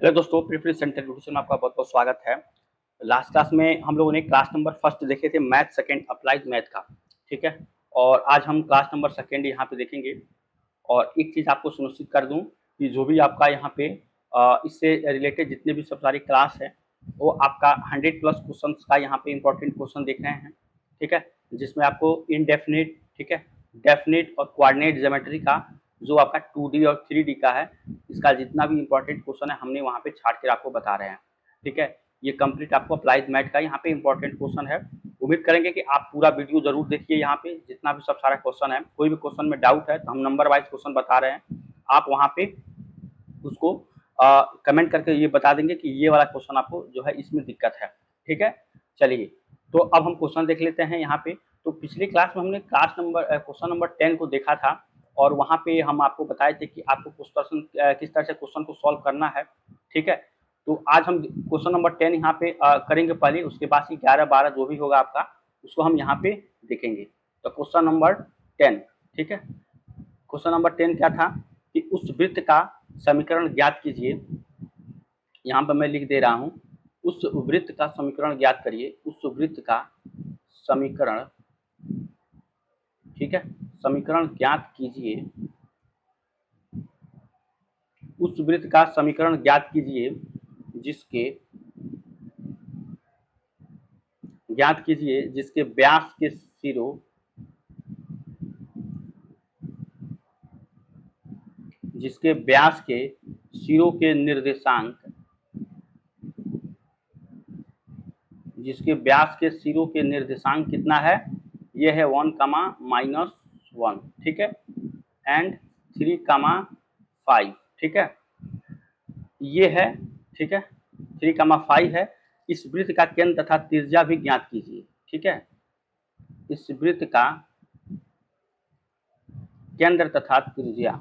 Hello दोस्तों, preference centre education में आपका बहुत बहुत स्वागत है। लास्ट क्लास में हम लोगों ने क्लास नंबर फर्स्ट देखे थे, मैथ सेकंड अप्लाइड मैथ का। ठीक है, और आज हम क्लास नंबर सेकंड यहाँ पे देखेंगे। और एक चीज़ आपको सुनिश्चित कर दूं कि जो भी आपका यहाँ पे इससे रिलेटेड जितने भी सब सारी क्लास है वो आपका 100 प्लस क्वेश्चन का यहाँ पे इंपॉर्टेंट क्वेश्चन देख रहे हैं। ठीक है, जिसमें आपको इनडेफिनिट, ठीक है, डेफिनिट और कोऑर्डिनेट ज्योमेट्री का जो आपका 2D और 3D का है, इसका जितना भी इंपॉर्टेंट क्वेश्चन है हमने वहाँ पे छाट कर आपको बता रहे हैं। ठीक है, ये कंप्लीट आपको अप्लाइड मैथ का यहाँ पे इंपॉर्टेंट क्वेश्चन है। उम्मीद करेंगे कि आप पूरा वीडियो जरूर देखिए। यहाँ पे जितना भी सब सारा क्वेश्चन है, कोई भी क्वेश्चन में डाउट है तो हम नंबर वाइज क्वेश्चन बता रहे हैं, आप वहाँ पे उसको कमेंट करके ये बता देंगे कि ये वाला क्वेश्चन आपको जो है इसमें दिक्कत है। ठीक है, चलिए तो अब हम क्वेश्चन देख लेते हैं यहाँ पे। तो पिछली क्लास में हमने क्वेश्चन नंबर 10 को देखा था और वहाँ पे हम आपको बताए थे कि आपको किस तरह से क्वेश्चन को सॉल्व करना है। ठीक है, तो आज हम क्वेश्चन नंबर 10 यहाँ पे करेंगे पहले, उसके बाद 11-12 जो भी होगा आपका उसको हम यहाँ पे देखेंगे। तो क्वेश्चन नंबर 10, ठीक है, क्वेश्चन नंबर 10 क्या था कि उस वृत्त का समीकरण ज्ञात कीजिए। यहाँ पर मैं लिख दे रहा हूँ, उस वृत्त का समीकरण ज्ञात करिए। उस वृत्त का समीकरण, ठीक है, समीकरण ज्ञात कीजिए। उस वृत्त का समीकरण ज्ञात कीजिए जिसके व्यास के सिरों, जिसके व्यास के सिरों के निर्देशांक, जिसके व्यास के सिरों के निर्देशांक कितना है, ये है 1, ठीक है, एंड 3, 5, ठीक है, ये है, ठीक है, 3, 5 है। इस वृत्त का केंद्र तथा त्रिज्या भी ज्ञात कीजिए। ठीक है, इस वृत्त का केंद्र तथा त्रिज्या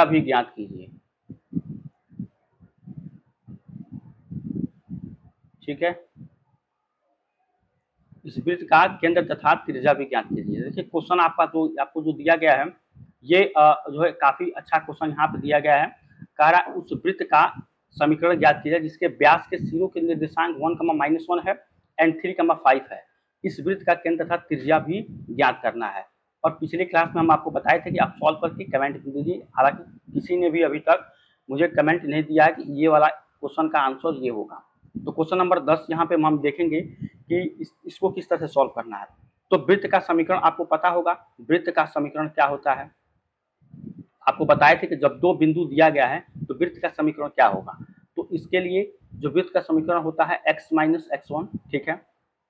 भी ज्ञात कीजिए। ठीक है, इस वृत्त का केंद्र तथा त्रिज्या भी ज्ञात कीजिए। देखिए क्वेश्चन आपको जो दिया गया है, ये जो है काफी अच्छा क्वेश्चन यहाँ पे दिया गया है। कह रहा है उस वृत्त का समीकरण ज्ञात कीजिए जिसके व्यास के सिरों के निर्देशांक 1, -1 है एंड 3, 5 है। इस वृत्त का केंद्र तथा त्रिज्या भी ज्ञात करना है। और पिछले क्लास में हम आपको बताए थे कि आप सॉल्व करके कमेंट दीजिए। हालांकि किसी ने भी अभी तक मुझे कमेंट नहीं दिया है कि ये वाला क्वेश्चन का आंसर ये होगा। तो क्वेश्चन नंबर 10 यहाँ पे हम देखेंगे कि इसको किस तरह से सॉल्व करना है। तो वृत्त का समीकरण आपको पता होगा, वृत्त का समीकरण क्या होता है। आपको बताए थे कि जब दो बिंदु दिया गया है तो वृत्त का समीकरण क्या होगा। तो इसके लिए जो वृत्त का समीकरण होता है x-x1, ठीक है,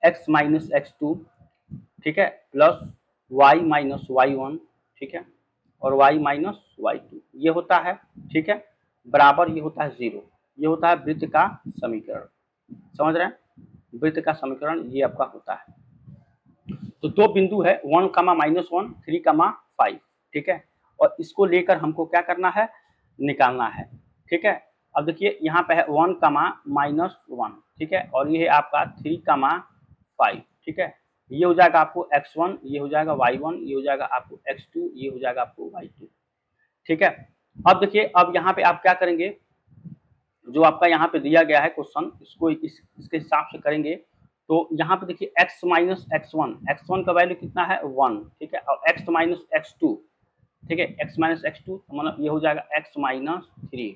x-x2, ठीक है, प्लस y-y1, ठीक है, और y-y2 ये होता है। ठीक है, बराबर ये होता है 0। ये होता है वृत्त का समीकरण। समझ रहे हैं, वृत्त का समीकरण ये आपका होता है। तो दो बिंदु है 1, -1, 3, 5, ठीक है, और इसको लेकर हमको क्या करना है, निकालना है। ठीक है, अब देखिए यहाँ पे है 1, -1, ठीक है, और ये है आपका 3, 5, ठीक है। ये हो जाएगा आपको x1, ये हो जाएगा y1, ये हो जाएगा आपको x2, ये हो जाएगा आपको y2। ठीक है, अब देखिए अब यहाँ पे आप क्या करेंगे, जो आपका यहाँ पे दिया गया है क्वेश्चन, इसको इसके हिसाब से करेंगे। तो यहाँ पे देखिए x-x1 का वैल्यू कितना है 1, ठीक है, और x-x2, ठीक है, x-x2 मतलब ये हो जाएगा x-3,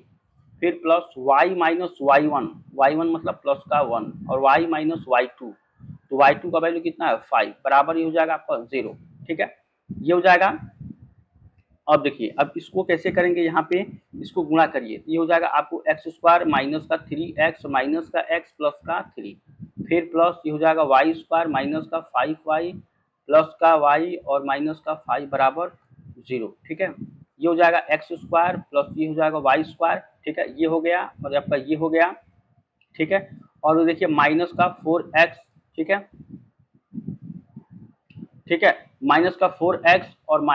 फिर प्लस y-y1 मतलब प्लस का 1, और y-y2, तो y2 का वैल्यू कितना है 5, बराबर ये हो जाएगा आपका 0। ठीक है, ये हो जाएगा। अब देखिए अब इसको कैसे करेंगे, यहाँ पे इसको गुणा करिए, ये हो जाएगा आपको x² माइनस का 3x माइनस का x प्लस का 3, फिर प्लस ये हो जाएगा y² माइनस का 5y प्लस का y और माइनस का 5 बराबर 0। ठीक है, ये हो जाएगा x² प्लस ये हो जाएगा y², ठीक है, ये हो गया और आपका ये हो गया। ठीक है, और देखिए माइनस का 4x, ठीक है, ठीक है, माइनस का 4x और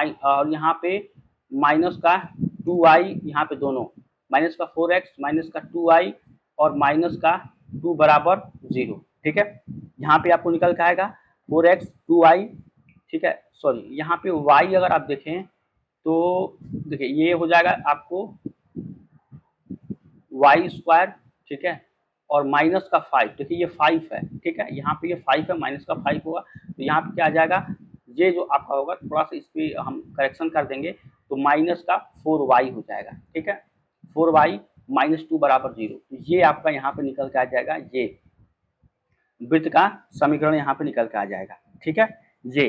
यहाँ पे माइनस का 2y, यहाँ पे दोनों माइनस का 4x माइनस का 2y और माइनस का 2 बराबर 0। ठीक है, यहाँ पे आपको निकल के आएगा 4x 2y, ठीक है, सॉरी यहाँ पे y अगर आप देखें तो देखिए ये हो जाएगा आपको वाई स्क्वायर, ठीक है, और माइनस का 5, देखिए ये 5 है, ठीक है, यहाँ पे ये 5 है, माइनस का 5 होगा, तो यहाँ पे क्या आ जाएगा, ये जो आपका होगा थोड़ा सा इस पे हम करेक्शन कर देंगे, तो माइनस का 4y हो जाएगा, ठीक है, 4y माइनस 2 बराबर 0, तो ये आपका यहाँ पे निकल के आ जाएगा, ये वृत्त का समीकरण यहाँ पे निकल के आ जाएगा, ठीक है। ये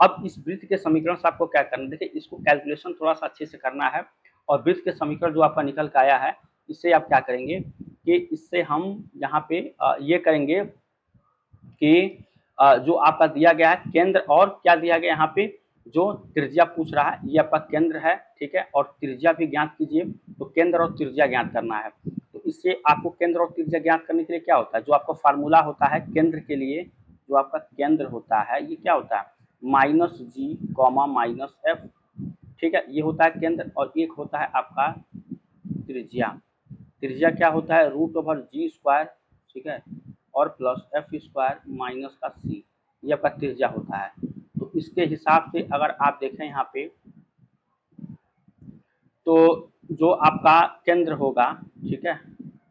अब इस वृत्त के समीकरण से आपको क्या करना है, देखिए इसको कैलकुलेशन थोड़ा सा अच्छे से करना है, और वृत्त के समीकरण जो आपका निकल के आया है, इससे आप क्या करेंगे कि इससे हम यहाँ पे ये करेंगे कि जो आपका दिया गया है केंद्र, और क्या दिया गया यहाँ पे जो त्रिज्या पूछ रहा है, ये आपका केंद्र है, ठीक है, और त्रिज्या भी ज्ञात कीजिए, तो केंद्र और त्रिज्या ज्ञात करना है। तो इससे आपको केंद्र और त्रिज्या ज्ञात करने के लिए क्या होता है, जो आपका फार्मूला होता है केंद्र के लिए, जो आपका केंद्र होता है ये क्या होता है, माइनस जी कॉमा माइनस एफ, ठीक है, ये होता है केंद्र, और एक होता है आपका त्रिज्या। त्रिज्या क्या होता है, रूट ओवर जी स्क्वायर, ठीक है, और प्लस एफ स्क्वायर माइनस का सी, ये आपका त्रिज्या होता है। तो इसके हिसाब से अगर आप देखें यहाँ पे, तो जो आपका केंद्र होगा, ठीक है,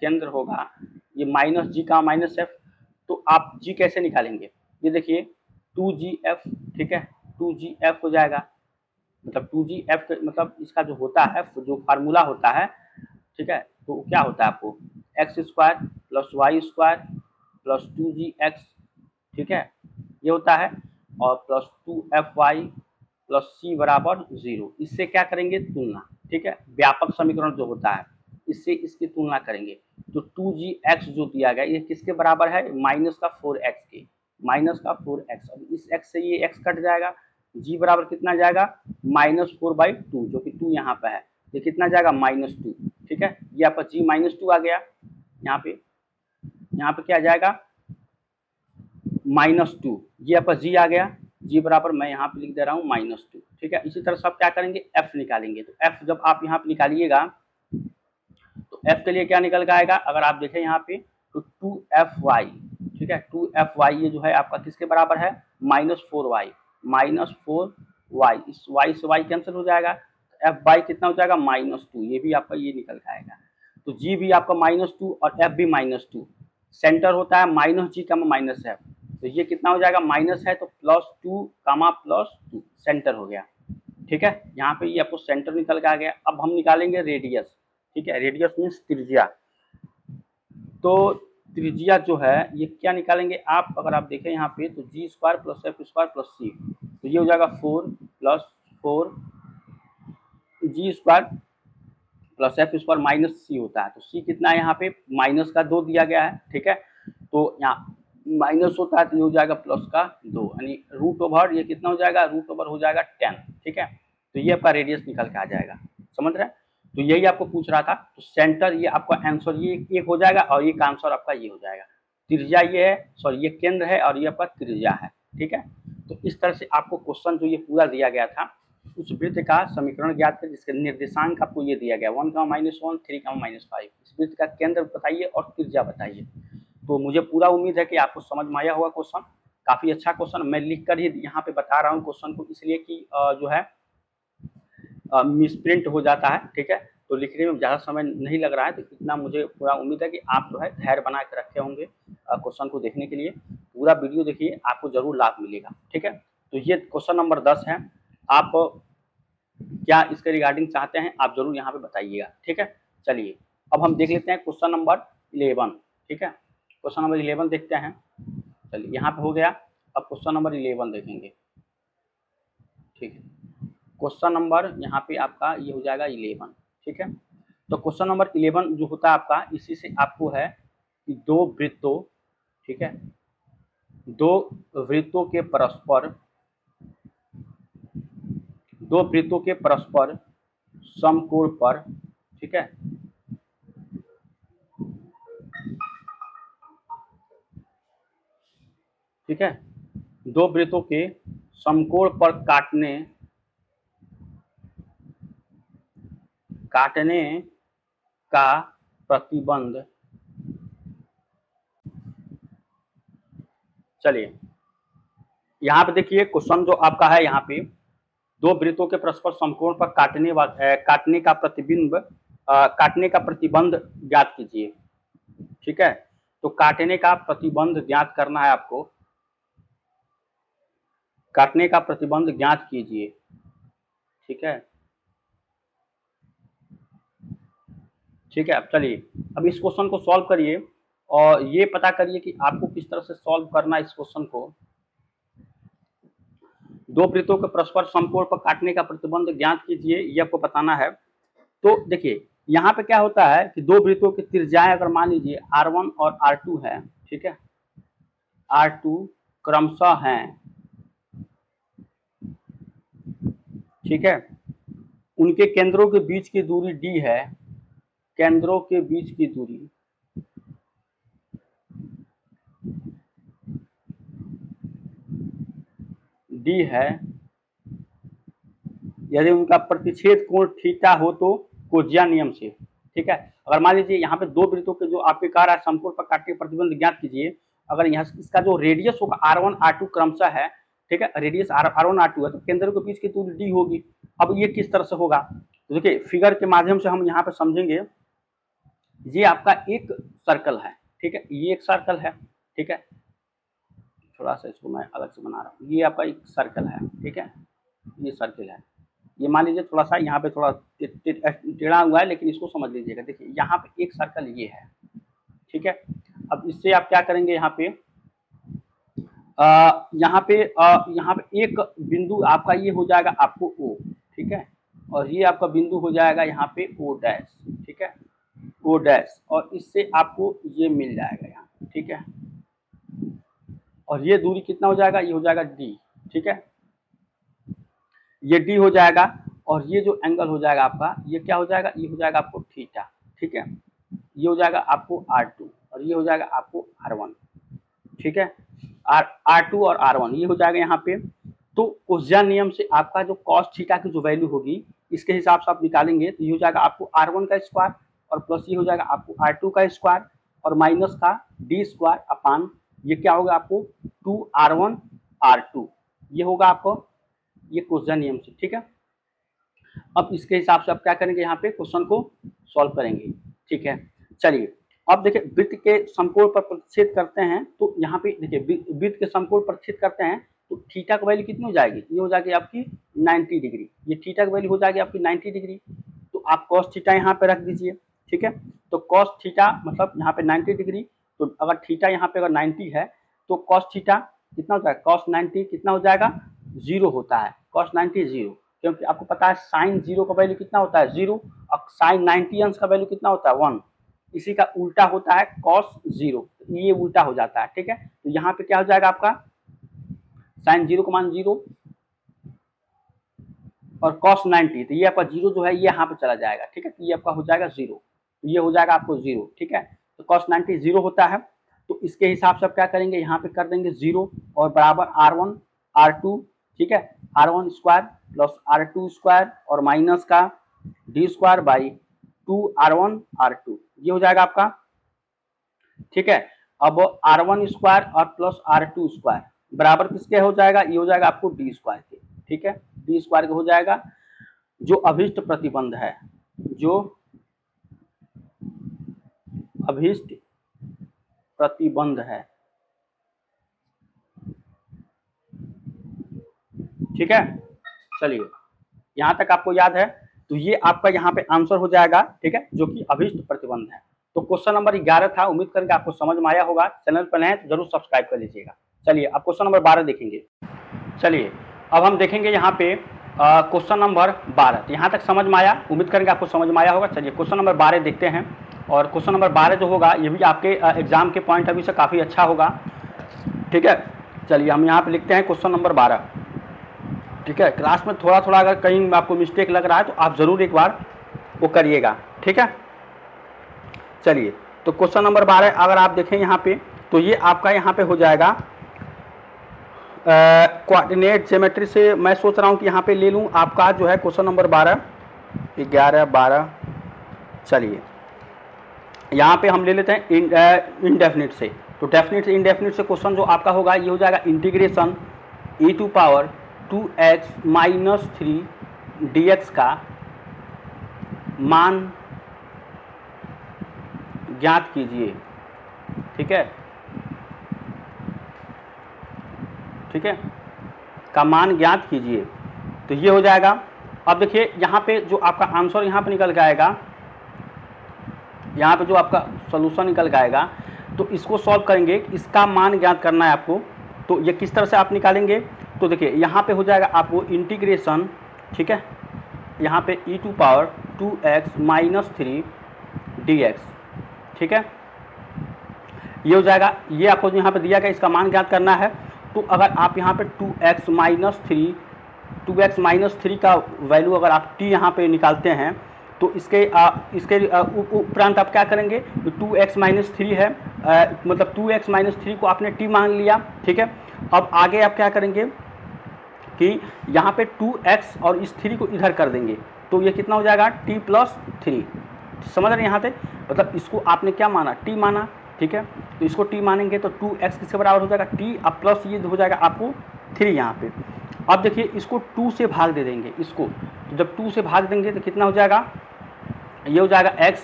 केंद्र होगा ये माइनस जी का माइनस एफ, तो आप जी कैसे निकालेंगे, ये देखिए 2gf, ठीक है, 2gf हो जाएगा, मतलब 2gf मतलब इसका जो होता है जो फार्मूला होता है, ठीक है, तो क्या होता है आपको x square plus y square plus 2gx, ठीक है, ये होता है, और प्लस 2fy प्लस सी बराबर 0, इससे क्या करेंगे तुलना, ठीक है, व्यापक समीकरण जो होता है इससे इसकी तुलना करेंगे, तो 2gx जो दिया गया ये किसके बराबर है, माइनस का 4x के, माइनस का 4x, अब इस x से ये x कट जाएगा, g बराबर कितना जाएगा -4/2, जो कि 2 यहाँ पे है, ये कितना जाएगा -2, ठीक है, ये आपका g -2 आ गया, यहाँ पे क्या आ जाएगा -2, ये आपका g आ गया, g बराबर मैं यहाँ पे लिख दे रहा हूँ -2, ठीक है। इसी तरह से आप क्या करेंगे f निकालेंगे, तो f जब आप यहाँ पे निकालिएगा तो f के लिए क्या निकल के आएगा, अगर आप देखें यहाँ पे तो 2fy, ठीक है, 2fy ये जो है आपका किसके बराबर है -4y, -4y, इस y से y कैंसिल हो जाएगा, fy कितना हो जाएगा -2, ये भी आपका ये निकल के आएगा, तो g भी आपका -2 और f भी -2, सेंटर होता है -g -f, तो ये कितना हो जाएगा माइनस है तो +2 +2 सेंटर हो गया, ठीक है, यहाँ पे ये आपको सेंटर निकल के आ गया। अब हम निकालेंगे रेडियस, ठीक है, रेडियस मीन्स त्रिज्या, तो त्रिज्या जो है ये क्या निकालेंगे आप, अगर आप देखें यहाँ पे तो G square plus F square plus C, तो ये हो जाएगा 4 + 4 G square plus F square minus C होता है, तो सी कितना है यहाँ पे माइनस का 2 दिया गया है, ठीक है, तो यहाँ माइनस होता है तो ये हो जाएगा प्लस का 2, यानी रूट ओवर ये कितना हो जाएगा, रूट ओवर हो जाएगा 10, ठीक है, तो ये आपका रेडियस निकल के आ जाएगा, समझ रहे हैं, तो यही आपको पूछ रहा था, तो सेंटर ये आपका आंसर ये हो जाएगा, और ये का आंसर आपका ये हो जाएगा, त्रिज्या ये है, सॉरी ये केंद्र है और ये आपका त्रिज्या है, ठीक है। तो इस तरह से आपको क्वेश्चन जो ये पूरा दिया गया था उस वृत्त का समीकरण ज्ञात करें जिसके निर्देशांक आपको ये दिया गया 1, -1, 3, -5, इस वृत्त का केंद्र बताइए और त्रिज्या बताइए। तो मुझे पूरा उम्मीद है कि आपको समझ में आया होगा क्वेश्चन, काफ़ी अच्छा क्वेश्चन, मैं लिख कर ही यहाँ पे बता रहा हूँ क्वेश्चन को, इसलिए कि जो है मिसप्रिंट हो जाता है, ठीक है, तो लिखने में ज़्यादा समय नहीं लग रहा है, तो इतना मुझे पूरा उम्मीद है कि आप जो है धैर्य बना के रखे होंगे क्वेश्चन को देखने के लिए, पूरा वीडियो देखिए आपको जरूर लाभ मिलेगा, ठीक है। तो ये क्वेश्चन नंबर 10 है, आप क्या इसके रिगार्डिंग चाहते हैं आप जरूर यहाँ पे बताइएगा, ठीक है। चलिए अब हम देख लेते हैं क्वेश्चन नंबर 11, ठीक है, क्वेश्चन नंबर 11 देखते हैं, चलिए यहाँ पे हो गया, अब क्वेश्चन नंबर 11 देखेंगे, ठीक है, क्वेश्चन नंबर यहाँ पे आपका ये हो जाएगा 11, ठीक है। तो क्वेश्चन नंबर 11 जो होता है आपका, इसी से आपको है कि दो वृत्तों, ठीक है, दो वृत्तों के परस्पर समकोण पर, ठीक है, ठीक है, दो वृत्तों के समकोण पर काटने का प्रतिबंध, चलिए यहाँ पे देखिए क्वेश्चन जो आपका है यहाँ पे दो वृत्तों के परस्पर समकोण पर काटने का प्रतिबंध ज्ञात कीजिए। ठीक है, तो काटने का प्रतिबंध ज्ञात करना है आपको। काटने का प्रतिबंध ज्ञात कीजिए। ठीक है, ठीक है। अब चलिए, अब इस क्वेश्चन को सॉल्व करिए और ये पता करिए कि आपको किस तरह से सॉल्व करना है इस क्वेश्चन को। दो वृत्तों के परस्पर समकोण पर काटने का प्रतिबंध ज्ञात कीजिए, ये आपको बताना है। तो देखिए यहाँ पे क्या होता है कि दो वृत्तों की त्रिज्याएं अगर मान लीजिए R1 और R2 है, ठीक है, R2 क्रमशः हैं, ठीक है, उनके केंद्रों के बीच की दूरी D है, केंद्रों के बीच की दूरी D है। यदि उनका प्रतिच्छेद कोण थीटा हो तो कोज्या नियम से, ठीक है। अगर मान लीजिए यहाँ पे दो वृत्तों के जो आपके कह रहा है समकोण पर काटने प्रतिबंध ज्ञात कीजिए, अगर यहाँ इसका जो रेडियस होगा R1 R2 क्रमशः है, ठीक है, रेडियस R1 R2 है, तो केंद्रों के बीच की दूरी D होगी। अब ये किस तरह से होगा, तो देखिए फिगर के माध्यम से हम यहाँ पे समझेंगे। ये आपका एक सर्कल है, ठीक है, ये एक सर्कल है, ठीक है, थोड़ा सा इसको मैं अलग से बना रहा हूँ। ये आपका एक सर्कल है, ठीक है, ये सर्कल है। ये मान लीजिए थोड़ा सा यहाँ पे थोड़ा टेढ़ा हुआ है, लेकिन इसको समझ लीजिएगा। देखिए यहाँ पे एक सर्कल ये है, ठीक है। अब इससे आप क्या करेंगे, यहाँ पे एक बिंदु आपका ये हो जाएगा आपको O, ठीक है, और ये आपका बिंदु हो जाएगा यहाँ पे O डैश, ठीक है, O डैश, और इससे आपको ये मिल जाएगा यहाँ, ठीक है, और ये दूरी कितना हो जाएगा, ये हो जाएगा D, ठीक है, ये D हो जाएगा, और ये जो एंगल हो जाएगा आपका, ये क्या हो जाएगा, ये हो जाएगा आपको थीटा, ठीक है, ये हो जाएगा आपको R2 और ये हो जाएगा आपको R1, ठीक है, R2 और R1 ये हो जाएगा यहाँ पे। तो कोज्या नियम से आपका जो कॉस थीटा की जो वैल्यू होगी इसके हिसाब से आप निकालेंगे, तो ये हो जाएगा आपको R1 का स्क्वायर और प्लस ये हो जाएगा आपको R2 का स्क्वायर और माइनस का D स्क्वायर अपान ये क्या होगा आपको 2R1 R2, ये होगा आपको ये कोज्या नियम से, ठीक है। अब इसके हिसाब से आप क्या करेंगे, यहाँ पे क्वेश्चन को सॉल्व करेंगे, ठीक है। चलिए अब देखिए वृत्त के समकोण पर प्रतिच्छेद करते हैं, तो यहाँ पे देखिए वृत्त के समकोण पर प्रतिच्छेद करते हैं तो थीटा की वैल्यू कितनी हो जाएगी, ये हो जाएगी आपकी 90 डिग्री, ये थीटा की वैल्यू हो जाएगी आपकी 90 डिग्री। तो आप कॉस थीटा यहाँ पे रख दीजिए, ठीक है, तो कॉस थीटा मतलब यहाँ पे 90 डिग्री, तो अगर थीटा यहाँ पे अगर 90 है तो कॉस थीटा कितना होता है, कॉस 90 कितना हो जाएगा, 0 होता है, कॉस 90 0, क्योंकि आपको पता है साइन 0 का वैल्यू कितना होता है 0 और साइन 90 अंश का वैल्यू कितना होता है 1, इसी का उल्टा होता है कॉस 0, ये उल्टा हो जाता है, ठीक है। तो यहाँ पे क्या हो जाएगा आपका साइन 0 का मान 0 और कॉस 90, तो ये आपका 0 जो है ये यहाँ पे चला जाएगा, ठीक है, तो ये आपका हो जाएगा 0, तो ये हो जाएगा आपको 0, ठीक है, तो कॉस 90 0 होता है। तो इसके हिसाब से आप क्या करेंगे, यहाँ पे कर देंगे 0 और बराबर R1 R2, ठीक है, R1 square plus R2 square और माइनस का D square by 2R1 R2, ये हो जाएगा आपका, ठीक है। अब R1 स्क्वायर और प्लस R2 स्क्वायर बराबर किसके हो जाएगा, ये हो जाएगा आपको D स्क्वायर के, ठीक है, D स्क्वायर का हो जाएगा जो अभिष्ट प्रतिबंध है, जो अभिष्ट प्रतिबंध है, ठीक है। चलिए यहाँ तक आपको याद है, तो ये आपका यहाँ पे आंसर हो जाएगा, ठीक है, जो कि अभिष्ट प्रतिबंध है। तो क्वेश्चन नंबर 11 था, उम्मीद करके आपको समझ में आया होगा। चैनल पर नए हैं तो जरूर सब्सक्राइब कर लीजिएगा। चलिए अब क्वेश्चन नंबर 12 देखेंगे। चलिए अब हम देखेंगे यहाँ पे क्वेश्चन नंबर 12, तो यहाँ तक समझ में आया, उम्मीद करेंगे आपको समझ में आया होगा। चलिए क्वेश्चन नंबर 12 देखते हैं, और क्वेश्चन नंबर 12 जो होगा ये भी आपके एग्जाम के पॉइंट ऑफ व्यू से काफ़ी अच्छा होगा, ठीक है। चलिए हम यहाँ पे लिखते हैं क्वेश्चन नंबर 12, ठीक है। क्लास में थोड़ा थोड़ा अगर कहीं आपको मिस्टेक लग रहा है तो आप ज़रूर एक बार वो करिएगा, ठीक है। चलिए तो क्वेश्चन नंबर 12 अगर आप देखें यहाँ पे, तो ये आपका यहाँ पे हो जाएगा कोऑर्डिनेट ज्योमेट्री से। मैं सोच रहा हूँ कि यहाँ पे ले लूँ आपका जो है क्वेश्चन नंबर 12 11 12। चलिए यहाँ पे हम ले लेते हैं इनडेफिनिट से, तो डेफिनिट से इनडेफिनिट से क्वेश्चन जो आपका होगा ये हो जाएगा integration e to power 2x minus 3 dx का मान ज्ञात कीजिए। ठीक है, ठीक है, का मान ज्ञात कीजिए। तो ये हो जाएगा। अब देखिए यहाँ पे जो आपका आंसर यहाँ पे निकल के आएगा, यहाँ पे जो आपका सॉल्यूशन निकल के आएगा, तो इसको सॉल्व करेंगे, इसका मान ज्ञात करना है आपको। तो ये किस तरह से आप निकालेंगे, तो देखिए यहाँ पे हो जाएगा आपको इंटीग्रेशन, ठीक है, यहाँ पे e to power 2x minus 3 dx, ठीक है, ये हो जाएगा। ये आपको यहाँ पे दिया गया, इसका मान ज्ञात करना है। तो अगर आप यहाँ पे 2x माइनस 3 का वैल्यू अगर आप t यहाँ पे निकालते हैं, तो इसके उपरांत आप क्या करेंगे, 2x माइनस 3 है, मतलब 2x माइनस 3 को आपने t मान लिया। ठीक है, अब आगे आप क्या करेंगे कि यहाँ पे 2x और इस 3 को इधर कर देंगे, तो ये कितना हो जाएगा, t प्लस 3। समझ रहे हैं यहाँ से, मतलब इसको आपने क्या माना, t माना। ठीक है, तो इसको t मानेंगे तो 2x किसके बराबर हो जाएगा, t, अब प्लस ये हो जाएगा आपको 3 यहाँ पे। अब देखिए इसको 2 से भाग दे देंगे, इसको तो जब 2 से भाग देंगे तो कितना हो जाएगा, ये हो जाएगा x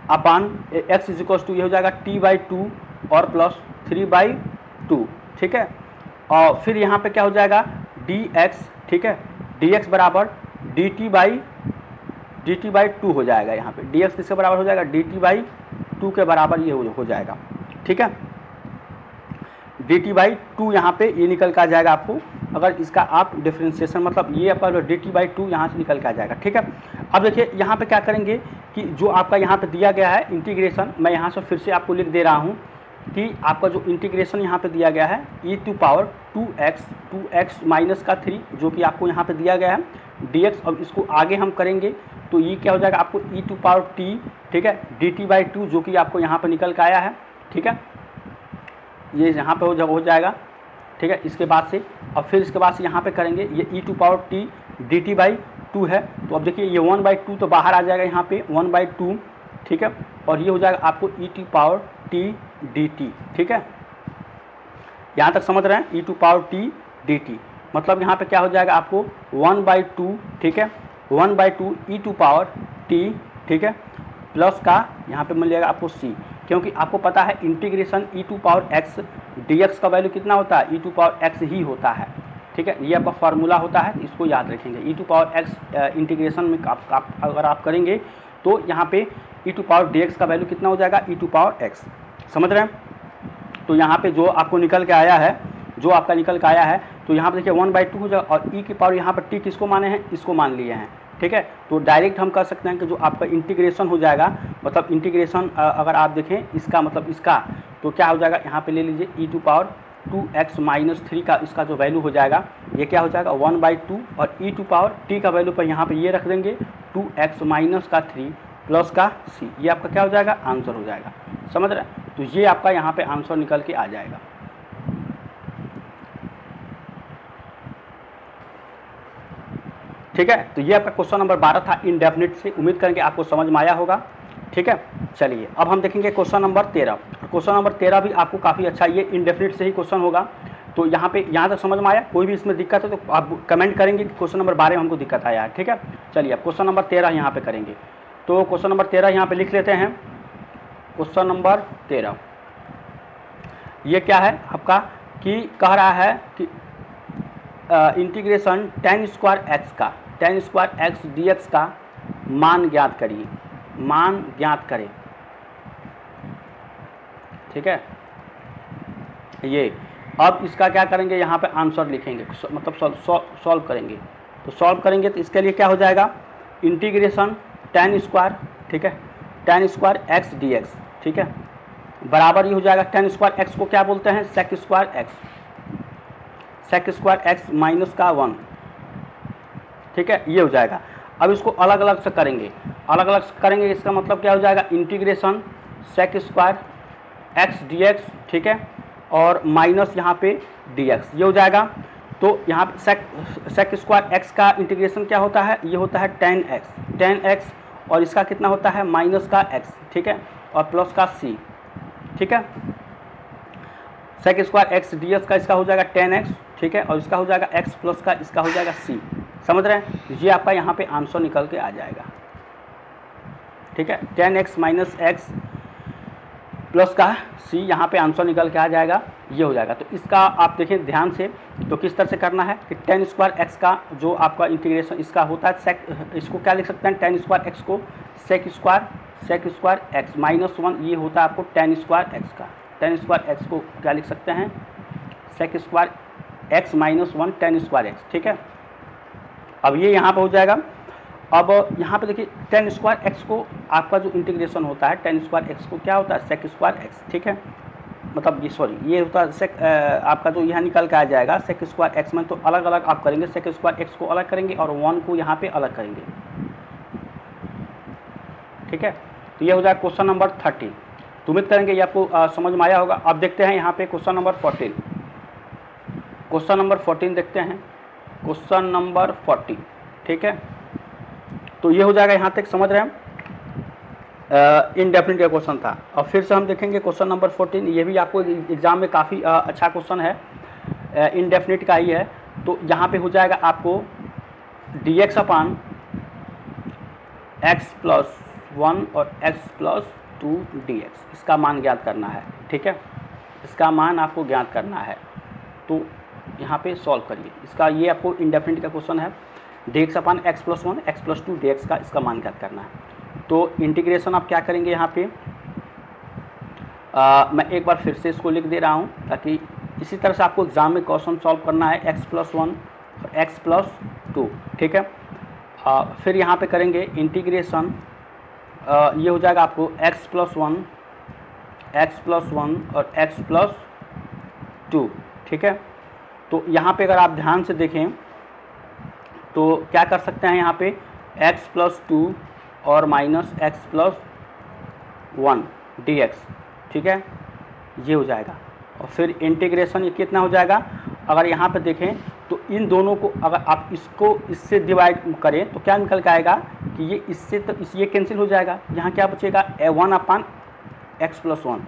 upon x is equal to, ये हो जाएगा t/2 और प्लस 3/2। ठीक है, और फिर यहाँ पे क्या हो जाएगा dx, ठीक है, dx बराबर dt/2 हो जाएगा। यहाँ पे dx किसके बराबर हो जाएगा, dt/2 के बराबर ये हो जाएगा। ठीक है, dt/2 यहाँ पे ये निकल के आ जाएगा आपको, अगर इसका आप डिफरेंशिएशन, मतलब ये आपका dt/2 यहाँ से निकल के आ जाएगा। ठीक है, अब देखिए यहाँ पे क्या करेंगे कि जो आपका यहाँ पे दिया गया है इंटीग्रेशन, मैं यहाँ से फिर से आपको लिख दे रहा हूँ कि आपका जो इंटीग्रेशन यहाँ पे दिया गया है e to power 2x minus का 3 जो कि आपको यहाँ पे दिया गया है dx। अब इसको आगे हम करेंगे तो ये क्या हो जाएगा आपको e टू पावर t, ठीक है, dt/2 जो कि आपको यहाँ पे निकल के आया है। ठीक है, ये यहाँ पे हो जाएगा। ठीक है, इसके बाद से अब फिर इसके बाद से यहाँ पे करेंगे, ये e to power t dt/2 है, तो अब देखिए ये 1/2 तो बाहर आ जाएगा यहाँ पे 1/2। ठीक है, और ये हो जाएगा आपको e to power t dt। ठीक है, यहाँ तक समझ रहे हैं, e to power t dt, मतलब यहाँ पे क्या हो जाएगा आपको 1/2। ठीक है, 1/2 e टू पावर t, ठीक है, प्लस का यहाँ पे मिल जाएगा आपको c, क्योंकि आपको पता है integration e to power x dx का वैल्यू कितना होता है, e टू पावर x ही होता है। ठीक है, ये आपका फार्मूला होता है, इसको याद रखेंगे। e to power x integration में अगर आप करेंगे तो यहाँ पे e टू पावर dx का वैल्यू कितना हो जाएगा, e टू पावर x। समझ रहे हैं, तो यहाँ पे जो आपको निकल के आया है, जो आपका निकल के आया है, तो यहाँ पे देखिए 1/2 हो जाएगा, और e की पावर यहाँ पर t किसको माने हैं, इसको मान लिए हैं। ठीक है, तो डायरेक्ट हम कर सकते हैं कि जो आपका इंटीग्रेशन हो जाएगा, मतलब इंटीग्रेशन अगर आप देखें इसका मतलब इसका, तो क्या हो जाएगा, यहाँ पे ले लीजिए e to power 2x minus 3 का इसका जो वैल्यू हो जाएगा, ये क्या हो जाएगा 1/2, और e टू पावर t का वैल्यू पर यहाँ पे ये रख देंगे 2x माइनस का 3 प्लस का c, ये आपका क्या हो जाएगा, आंसर हो जाएगा। समझ रहे हैं, तो ये आपका यहाँ पे आंसर निकल के आ जाएगा। ठीक है, तो ये आपका क्वेश्चन नंबर 12 था इनडेफिनिट से। उम्मीद करेंगे आपको समझ में आया होगा। ठीक है, चलिए अब हम देखेंगे क्वेश्चन नंबर 13। क्वेश्चन नंबर 13 भी आपको काफ़ी अच्छा, ये इनडेफिनिट से ही क्वेश्चन होगा। तो यहाँ तक समझ में आया, कोई भी इसमें दिक्कत है तो आप कमेंट करेंगे कि क्वेश्चन नंबर 12 में हमको दिक्कत आया है। ठीक है, चलिए अब क्वेश्चन नंबर 13 यहाँ पे करेंगे। तो क्वेश्चन नंबर 13 यहाँ पे लिख लेते हैं। क्वेश्चन नंबर 13 ये क्या है आपका, कि कह रहा है कि इंटीग्रेशन tan स्क्वायर x का, tan स्क्वायर x dx का मान ज्ञात करिए, मान ज्ञात करें। ठीक है, ये अब इसका क्या करेंगे, यहाँ पे आंसर लिखेंगे, मतलब सॉल्व करेंगे। तो सॉल्व करेंगे तो इसके लिए क्या हो जाएगा, इंटीग्रेशन tan स्क्वायर, ठीक है, tan स्क्वायर x dx, ठीक है, बराबर ये हो जाएगा tan स्क्वायर x को क्या बोलते हैं, sec square x, sec square x minus का 1। ठीक है, ये हो जाएगा। अब इसको अलग अलग से करेंगे, अलग अलग से करेंगे, इसका मतलब क्या हो जाएगा, integration sec square x dx, ठीक है, और माइनस यहाँ पे dx, ये हो जाएगा। तो यहाँ पे sec स्क्वायर x का इंटीग्रेशन क्या होता है, ये होता है tan x, और इसका कितना होता है, माइनस का x, ठीक है, और प्लस का c। ठीक है, sec स्क्वायर x dx का इसका हो जाएगा tan x, ठीक है, और इसका हो जाएगा x प्लस का, इसका हो जाएगा c। समझ रहे हैं, ये आपका यहाँ पे आंसर निकल के आ जाएगा। ठीक है, 10x माइनस एक्स प्लस का c यहाँ पे आंसर निकल के आ जाएगा, ये हो जाएगा। तो इसका आप देखें ध्यान से, तो किस तरह से करना है कि 10 स्क्वायर एक्स का जो आपका इंटीग्रेशन इसका होता है सेक, इसको क्या लिख सकते हैं 10 स्क्वायर एक्स को सेक स्क्वायर एक्स माइनस 1, ये होता है आपको 10 स्क्वायर एक्स का। 10 स्क्वायर एक्स को क्या लिख सकते हैं sec square x minus 1 10 square x. ठीक है, अब ये यहाँ पर हो जाएगा। अब यहाँ पे देखिए 10 स्क्वायर एक्स को आपका जो इंटीग्रेशन होता है 10 स्क्वायर एक्स को क्या होता है सेक स्क्वायर एक्स। ठीक है, मतलब ये सॉरी ये होता है सेक आपका जो यहाँ निकल के आ जाएगा सेक स्क्वायर एक्स में, तो अलग अलग आप करेंगे, सेक स्क्वायर एक्स को अलग करेंगे और 1 को यहाँ पे अलग करेंगे। ठीक है, तो ये हो जाएगा क्वेश्चन नंबर 30। तो उम्मीद करेंगे ये आपको समझ में आया होगा। अब देखते हैं यहाँ पे क्वेश्चन नंबर 14। क्वेश्चन नंबर 14 देखते हैं, क्वेश्चन नंबर 40। ठीक है, तो ये हो जाएगा यहाँ तक समझ रहे हैं, इनडेफिनिट का क्वेश्चन था। और फिर से हम देखेंगे क्वेश्चन नंबर 14, ये भी आपको एग्जाम में काफ़ी अच्छा क्वेश्चन है, इनडेफिनिट का ही है। तो यहाँ पे हो जाएगा आपको dx अपान x प्लस 1 और x प्लस 2 dx, इसका मान ज्ञात करना है। ठीक है, इसका मान आपको ज्ञात करना है। तो यहाँ पे सॉल्व करिए इसका, ये आपको इनडेफिनिट का क्वेश्चन है, dx अपान x plus 1 x plus 2 dx का इसका मान ज्ञात करना है। तो इंटीग्रेशन आप क्या करेंगे यहाँ पे, मैं एक बार फिर से इसको लिख दे रहा हूँ ताकि इसी तरह से आपको एग्जाम में क्वेश्चन सॉल्व करना है, x प्लस 1 और x प्लस 2। ठीक है, फिर यहाँ पे करेंगे इंटीग्रेशन, ये हो जाएगा आपको x प्लस 1 और x प्लस 2। ठीक है, तो यहाँ पे अगर आप ध्यान से देखें तो क्या कर सकते हैं यहाँ पे x प्लस 2 और माइनस एक्स प्लस 1 dx। ठीक है, ये हो जाएगा। और फिर इंटीग्रेशन ये कितना हो जाएगा, अगर यहाँ पे देखें तो इन दोनों को अगर आप इसको इससे डिवाइड करें तो क्या निकल के आएगा कि ये इससे तो ये कैंसिल हो जाएगा, यहाँ क्या बचेगा 1 अपान एक्स प्लस 1।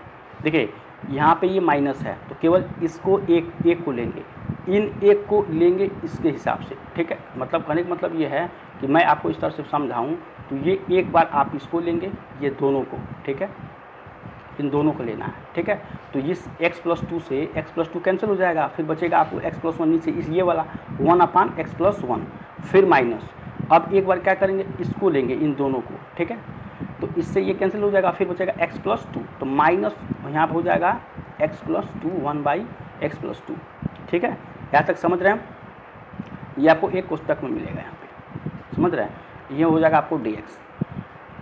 देखिए यहाँ पे ये माइनस है तो केवल इसको एक को लेंगे, इन एक को लेंगे इसके हिसाब से। ठीक है, मतलब कहने का मतलब ये है कि मैं आपको इस तरह से समझाऊं तो ये एक बार आप इसको लेंगे, ये दोनों को। ठीक है, इन दोनों को लेना है। ठीक है, तो इस x प्लस 2 से x प्लस 2 कैंसिल हो जाएगा, फिर बचेगा आपको x प्लस 1 नीचे इस ये वाला 1 अपान एक्स प्लस 1, फिर माइनस। अब एक बार क्या करेंगे इसको लेंगे इन दोनों को। ठीक है, तो इससे ये कैंसिल हो जाएगा, फिर बचेगा x प्लस 2, तो माइनस यहाँ पर हो जाएगा x प्लस 2 1/x प्लस 2। ठीक है, यहाँ तक समझ रहे हैं, ये आपको एक पुस्तक में मिलेगा यहाँ पे, समझ रहे हैं, ये हो जाएगा आपको dx।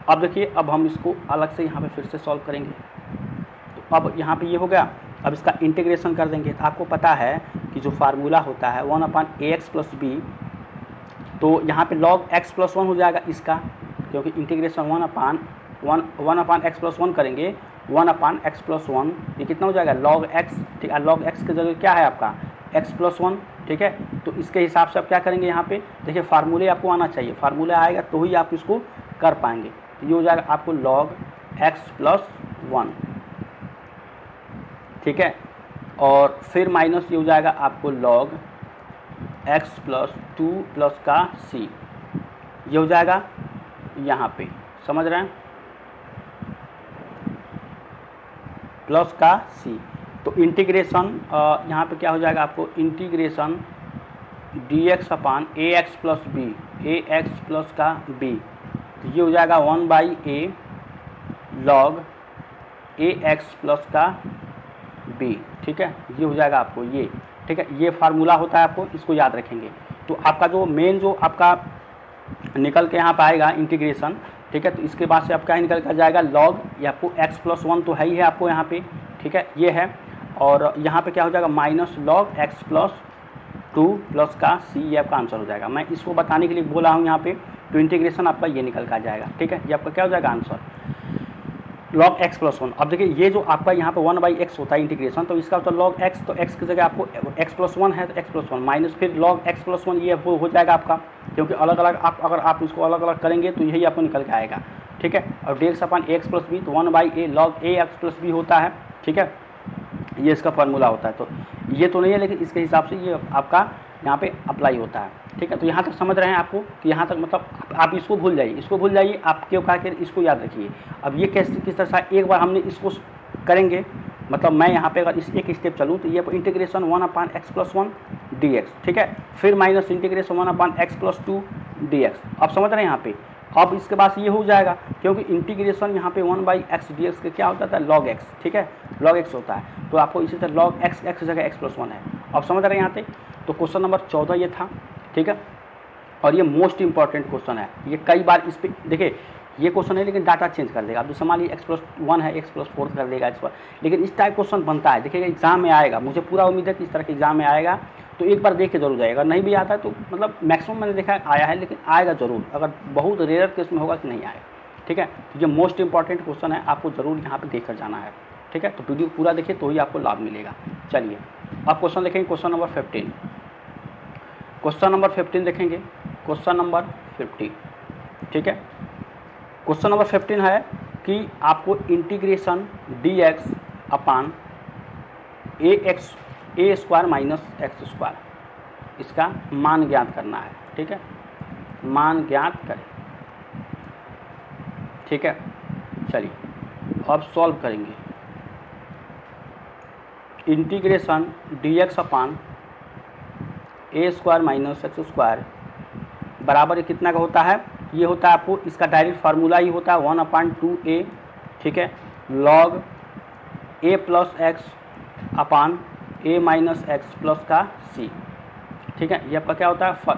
अब देखिए अब हम इसको अलग से यहाँ पे फिर से सॉल्व करेंगे। तो अब यहाँ पे ये हो गया, अब इसका इंटीग्रेशन कर देंगे। तो आपको पता है कि जो फार्मूला होता है 1 अपान ax प्लस b, तो यहाँ पे log x प्लस 1 हो जाएगा इसका, क्योंकि इंटीग्रेशन 1 अपान एक्स प्लस 1 करेंगे, 1 अपान एक्स प्लस 1, ये कितना हो जाएगा log x। ठीक है, log x की जगह क्या है आपका x प्लस 1। ठीक है, तो इसके हिसाब से आप क्या करेंगे यहाँ पे देखिए फार्मूले आपको आना चाहिए, फार्मूला आएगा तो ही आप इसको कर पाएंगे। तो ये हो जाएगा आपको log x प्लस 1। ठीक है, और फिर माइनस ये हो जाएगा आपको log x प्लस 2 प्लस का c, ये हो जाएगा यहाँ पे, समझ रहे हैं, प्लस का c। तो इंटीग्रेशन यहाँ पे क्या हो जाएगा आपको इंटीग्रेशन dx अपान ax plus b, ax plus का b, तो ये हो जाएगा 1/a log ax प्लस का b। ठीक है, ये हो जाएगा आपको ये। ठीक है, ये फार्मूला होता है, आपको इसको याद रखेंगे। तो आपका जो मेन जो आपका निकल के यहाँ पे आएगा इंटीग्रेशन। ठीक है, तो इसके बाद से आपका निकल कर जाएगा log, ये आपको x प्लस 1 तो है ही है आपको यहाँ पे। ठीक है, ये है, और यहाँ पे क्या हो जाएगा minus log x plus 2 plus का c, ये आपका आंसर हो जाएगा। मैं इसको बताने के लिए बोला हूँ यहाँ पे, तो इंटीग्रेशन आपका ये निकल कर जाएगा। ठीक है, ये आपका क्या हो जाएगा आंसर log x प्लस 1। अब देखिए ये जो आपका यहाँ पे 1/x होता है इंटीग्रेशन, तो इसका होता है log x, तो x की जगह आपको x प्लस 1 है तो x प्लस 1 माइनस फिर log x प्लस 1, ये हो जाएगा आपका, क्योंकि अलग अलग आप अगर आप इसको अलग अलग करेंगे तो यही आपको निकल के आएगा। ठीक है, और dx अपान ax प्लस b, तो 1/a log ax plus b होता है। ठीक है, ये इसका फार्मूला होता है। तो ये तो नहीं है, लेकिन इसके हिसाब से ये आपका यहाँ पे अप्लाई होता है। ठीक है, तो यहाँ तक समझ रहे हैं आपको कि यहाँ तक मतलब आप इसको भूल जाइए, इसको भूल जाइए, आप क्यों कहा कि इसको याद रखिए। अब ये किस तरह से एक बार हमने इसको करेंगे, मतलब मैं यहाँ पे अगर इस एक स्टेप चलूँ तो ये इंटीग्रेशन 1/x+1 dx, ठीक है, फिर माइनस इंटीग्रेशन 1/x+2 dx। अब समझ रहे हैं यहाँ पे। अब इसके बाद ये हो जाएगा, क्योंकि इंटीग्रेशन यहाँ पे 1/x dx के क्या होता है, log x, ठीक है, log x होता है। तो आपको इसी तरह log x x जगह x+1 है। अब समझ रहे हैं यहाँ पे। तो क्वेश्चन नंबर 14 ये था, ठीक है, और ये मोस्ट इंपॉर्टेंट क्वेश्चन है। ये कई बार इस पर देखिए, ये क्वेश्चन है लेकिन डाटा चेंज कर देगा। अब जैसे मान लीजिए x+1 है, x+4 कर देगा इस पर, लेकिन इस टाइप क्वेश्चन बनता है। देखिएगा एग्जाम में आएगा, मुझे पूरा उम्मीद है कि इस तरह के एग्जाम में आएगा। तो एक बार देख के जरूर जाएगा, नहीं भी आता है तो मतलब मैक्सिमम मैंने देखा आया है, लेकिन आएगा जरूर। अगर बहुत रेयर केस में होगा कि नहीं आएगा, ठीक है। तो ये मोस्ट इंपॉर्टेंट क्वेश्चन है, आपको जरूर यहाँ पे देख कर जाना है, ठीक है। तो वीडियो पूरा देखिए तो ही आपको लाभ मिलेगा। चलिए अब क्वेश्चन देखेंगे, क्वेश्चन नंबर 15। क्वेश्चन नंबर 15 देखेंगे, क्वेश्चन नंबर 15, ठीक है। क्वेश्चन नंबर 15 है कि आपको integration dx upon a square minus x square, इसका मान ज्ञात करना है, ठीक है, मान ज्ञात करें, ठीक है। चलिए अब सॉल्व करेंगे। Integration dx upon a square minus x square बराबर ये कितना का होता है, ये होता है आपको इसका डायरेक्ट फार्मूला ही होता है 1/2a, ठीक है, log a plus x upon a minus x plus का c, ठीक है। ये आपका क्या होता है,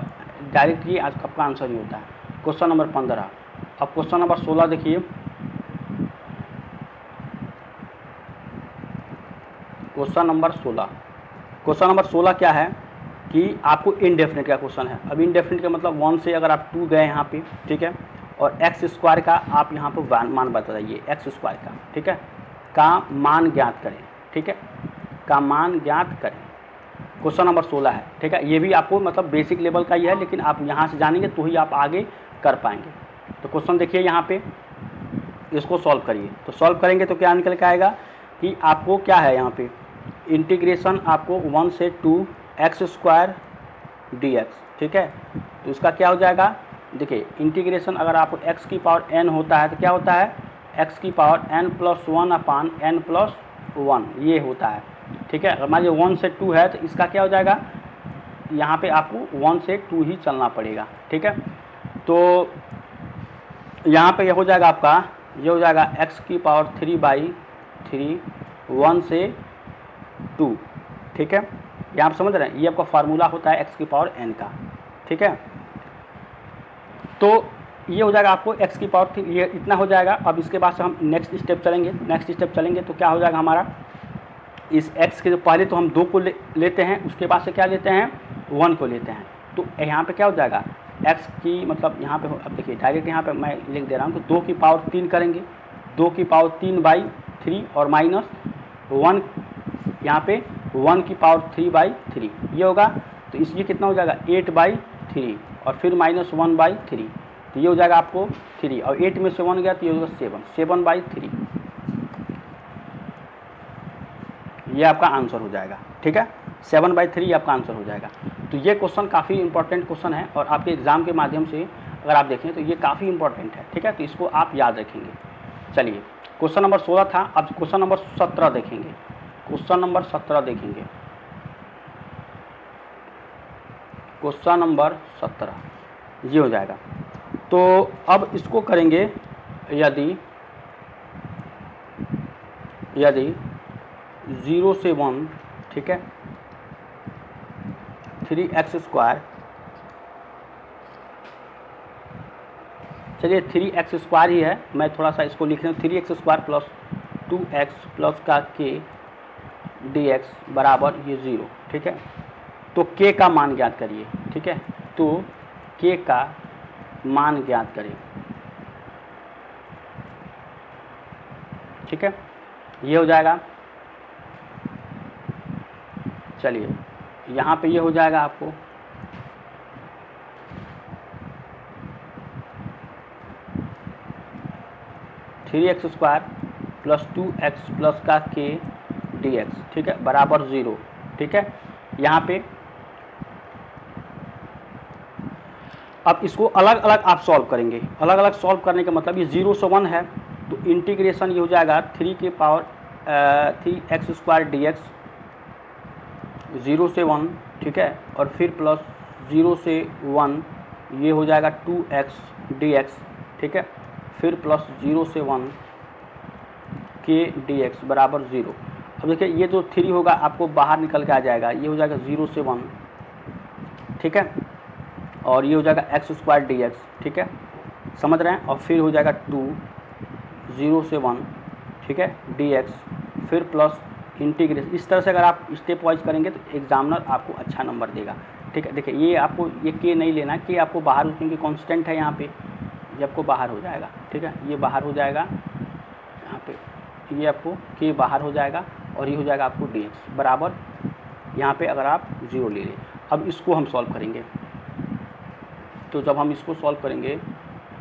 डायरेक्ट ही आज आपका आंसर ही होता है। Question number 15। अब क्वेश्चन नंबर 16 देखिए, क्वेश्चन नंबर 16। क्वेश्चन नंबर 16 क्या है कि आपको इनडेफिनेट का क्वेश्चन है। अब इनडेफिनेट का मतलब 1 से अगर आप 2 गए यहाँ पे, ठीक है, और एक्स स्क्वायर का आप यहाँ पे मान बताइए, एक्स स्क्वायर का, ठीक है, का मान ज्ञात करें, ठीक है, का मान ज्ञात करें। क्वेश्चन नंबर 16 है, ठीक है। ये भी आपको मतलब बेसिक लेवल का ही है, लेकिन आप यहाँ से जानेंगे तो ही आप आगे कर पाएंगे। तो क्वेश्चन देखिए यहाँ पे, इसको सॉल्व करिए। तो सॉल्व करेंगे तो क्या निकल के आएगा कि आपको क्या है यहाँ पे, इंटीग्रेशन आपको 1 से 2 एक्स स्क्वायर dx, ठीक है। तो इसका क्या हो जाएगा, देखिए इंटीग्रेशन अगर आपको x की पावर n होता है तो क्या होता है, x की पावर n+1 अपान n+1 ये होता है, ठीक है। अगर मान लीजिए 1 से 2 है तो इसका क्या हो जाएगा, यहाँ पे आपको 1 से 2 ही चलना पड़ेगा, ठीक है। तो यहाँ पे ये हो जाएगा आपका, ये हो जाएगा x की पावर 3/3 1 से 2, ठीक है। यहाँ आप समझ रहे हैं, ये आपका फार्मूला होता है x की पावर n का, ठीक है। तो ये हो जाएगा आपको x की पावर 3, ये इतना हो जाएगा। अब इसके बाद से हम नेक्स्ट स्टेप चलेंगे, तो क्या हो जाएगा हमारा, इस x के जो पहले तो हम 2 को लेते हैं, उसके बाद से क्या लेते हैं, 1 को लेते हैं। तो यहाँ पे क्या हो जाएगा, x की मतलब यहाँ पे, अब देखिए डायरेक्ट यहाँ पे मैं लिख दे रहा हूँ, तो 2 की पावर 3 करेंगे, 2 की पावर 3/3 और माइनस 1 यहाँ पे 1 की पावर 3/3 ये होगा। तो ये कितना हो जाएगा, 8/3 और फिर माइनस 1/3, तो ये हो जाएगा आपको 3, और 8 में से 1 गया तो ये होगा 7/3, ये आपका आंसर हो जाएगा, ठीक है। 7/3 आपका आंसर हो जाएगा। तो ये क्वेश्चन काफ़ी इंपॉर्टेंट क्वेश्चन है, और आपके एग्जाम के माध्यम से अगर आप देखें तो ये काफ़ी इंपॉर्टेंट है, ठीक है। तो इसको आप याद रखेंगे। चलिए क्वेश्चन नंबर 16 था, अब क्वेश्चन नंबर 17 देखेंगे। क्वेश्चन नंबर 17 देखेंगे, क्वेश्चन नंबर 17 ये हो जाएगा। तो अब इसको करेंगे, यदि 0 से 1, ठीक है, 3x स्क्वायर, चलिए 3x स्क्वायर ही है, मैं थोड़ा सा इसको लिख रहा हूँ, 3x square plus 2x plus का k dx बराबर ये 0, ठीक है। तो k का मान ज्ञात करिए, ठीक है। तो k का मान ज्ञात करें, ठीक है, ये हो जाएगा। चलिए यहाँ पे ये हो जाएगा आपको, three x square plus 2x plus का k डी एक्स, ठीक है, बराबर 0, ठीक है। यहाँ पे अब इसको अलग अलग आप सॉल्व करेंगे। अलग अलग सॉल्व करने का मतलब ये 0 से 1 है तो इंटीग्रेशन ये हो जाएगा 3 की पावर 3x² dx 0 से 1, ठीक है, और फिर प्लस 0 से 1 ये हो जाएगा 2x dx, ठीक है, फिर प्लस 0 से 1 k dx बराबर 0। अब देखिए ये जो 3 होगा आपको बाहर निकल के आ जाएगा, ये हो जाएगा 0 से 1, ठीक है, और ये हो जाएगा x² dx, ठीक है, समझ रहे हैं, और फिर हो जाएगा 2 0 से 1, ठीक है, dx, फिर प्लस इंटीग्रेशन। इस तरह से अगर आप स्टेप वाइज करेंगे तो एग्जामिनर आपको अच्छा नंबर देगा, ठीक है। देखिए ये आपको ये के नहीं लेना, के आपको बाहर, क्योंकि कांस्टेंट है यहाँ पे, ये आपको बाहर हो जाएगा, ठीक है, ये बाहर हो जाएगा, यहाँ पे ये आपको के बाहर हो जाएगा और ये हो जाएगा आपको dx बराबर, यहाँ पे अगर आप 0 ले लें। अब इसको हम सॉल्व करेंगे, तो जब हम इसको सॉल्व करेंगे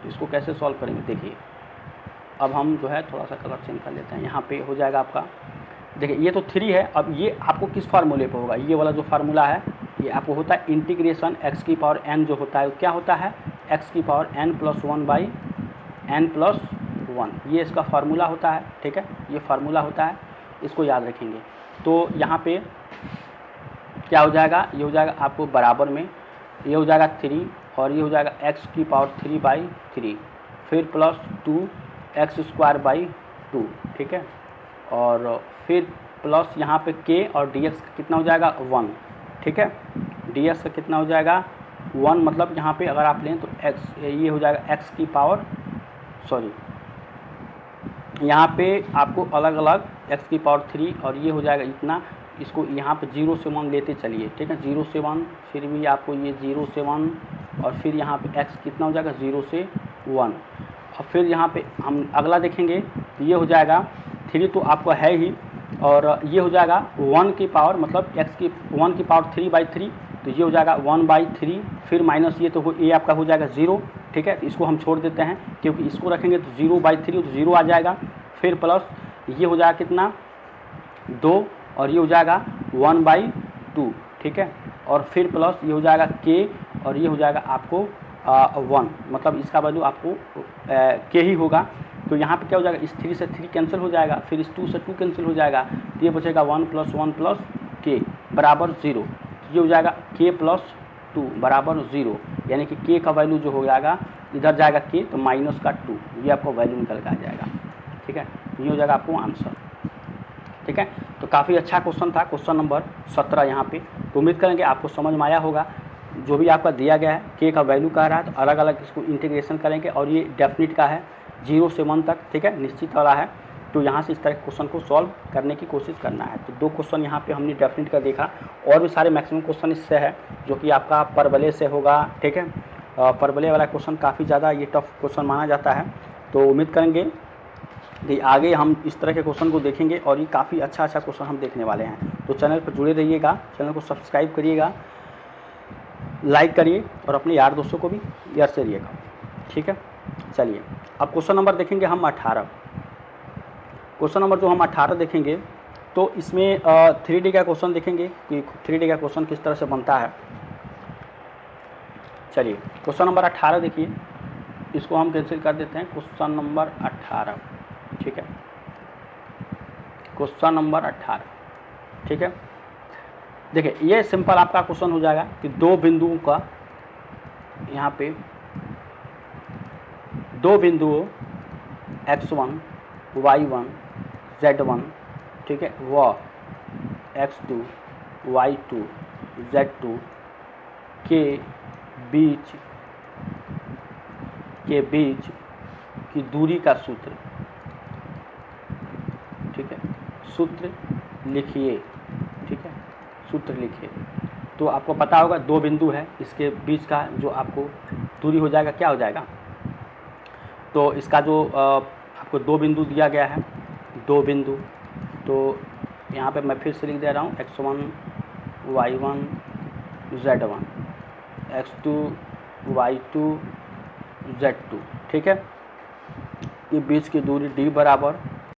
तो इसको कैसे सॉल्व करेंगे, देखिए अब हम जो है थोड़ा सा कलर चेंज कर लेते हैं। यहाँ पे हो जाएगा आपका, देखिए ये तो 3 है, अब ये आपको किस फार्मूले पे होगा, ये वाला जो फार्मूला है ये आपको होता है इंटीग्रेशन x की पावर n, जो होता है क्या होता है x की पावर n+1/n+1, ये इसका फार्मूला होता है, ठीक है, ये फार्मूला होता है, इसको याद रखेंगे। तो यहाँ पे क्या हो जाएगा, ये हो जाएगा आपको बराबर में, ये हो जाएगा 3 और ये हो जाएगा x की पावर 3/3, फिर प्लस 2x²/2, ठीक है, और फिर प्लस यहाँ पे k और dx कितना हो जाएगा 1, ठीक है, dx का कितना हो जाएगा 1, मतलब यहाँ पे अगर आप लें तो x, ये हो जाएगा x की पावर, सॉरी यहाँ पे आपको अलग अलग x की पावर 3 और ये हो जाएगा इतना, इसको यहाँ पे 0 से 1 लेते चलिए, ठीक है, 0 से 1, फिर भी आपको ये 0 से 1 और फिर यहाँ पे x कितना हो जाएगा 0 से 1, और फिर यहाँ पे हम अगला देखेंगे तो ये हो जाएगा 3 तो आपको है ही, और ये हो जाएगा 1 की पावर, मतलब x की 1 की पावर 3/3, तो ये हो जाएगा 1/3, फिर माइनस ये तो ये आपका हो जाएगा 0, ठीक है, तो इसको हम छोड़ देते हैं क्योंकि इसको रखेंगे तो 0/3 तो 0 आ जाएगा, फिर प्लस ये हो जाएगा कितना 2 और ये हो जाएगा 1/2, ठीक है, और फिर प्लस ये हो जाएगा k और ये हो जाएगा आपको 1, मतलब इसका वैल्यू आपको k ही होगा। तो यहाँ पे क्या हो जाएगा, इस 3 से 3 कैंसिल हो जाएगा, फिर इस 2 से 2 कैंसिल हो जाएगा, तो ये बचेगा 1 + 1 + k बराबर 0, ये हो जाएगा k + 2 बराबर 0, यानी कि k का वैल्यू जो हो जाएगा, इधर जाएगा k तो माइनस का 2, ये आपको वैल्यू निकल के आ जाएगा, ठीक है, ये हो जाएगा आपको आंसर, ठीक है। तो काफ़ी अच्छा क्वेश्चन था, क्वेश्चन नंबर 17 यहाँ पे। तो उम्मीद करेंगे आपको समझ में आया होगा। जो भी आपका दिया गया है k का वैल्यू कह रहा है तो अलग अलग इसको इंटीग्रेशन करेंगे, और ये डेफिनिट का है 0 से 1 तक, ठीक है, निश्चित वाला है। तो यहाँ से इस तरह के क्वेश्चन को सॉल्व करने की कोशिश करना है। तो 2 क्वेश्चन यहाँ पे हमने डेफिनेट का देखा, और भी सारे मैक्सिमम क्वेश्चन इससे है जो कि आपका परवले से होगा, ठीक है। परवले वाला क्वेश्चन काफ़ी ज़्यादा ये टफ क्वेश्चन माना जाता है। तो उम्मीद करेंगे कि आगे हम इस तरह के क्वेश्चन को देखेंगे, और ये काफ़ी अच्छा क्वेश्चन हम देखने वाले हैं। तो चैनल पर जुड़े रहिएगा, चैनल को सब्सक्राइब करिएगा, लाइक करिए और अपने यार दोस्तों को भी याद से रहिएगा, ठीक है। चलिए अब क्वेश्चन नंबर देखेंगे हम 18। क्वेश्चन नंबर जो हम 18 देखेंगे तो इसमें 3D का क्वेश्चन देखेंगे कि 3D का क्वेश्चन किस तरह से बनता है। चलिए क्वेश्चन नंबर 18 देखिए, इसको हम कैंसिल कर देते हैं। क्वेश्चन नंबर 18, ठीक है, क्वेश्चन नंबर 18, ठीक है। देखिए ये सिंपल आपका क्वेश्चन हो जाएगा कि 2 बिंदुओं का, यहाँ पे 2 बिंदुओं x1 y1 z1, ठीक है, व x2 y2 z2 के बीच की दूरी का सूत्र, ठीक है, सूत्र लिखिए, ठीक है, सूत्र लिखिए। तो आपको पता होगा 2 बिंदु है, इसके बीच का जो आपको दूरी हो जाएगा क्या हो जाएगा। तो इसका जो आपको 2 बिंदु दिया गया है, 2 बिंदु, तो यहाँ पे मैं फिर से लिख दे रहा हूँ x1 y1 z1 x2 y2 z2, ठीक है। ये बीच की दूरी d बराबर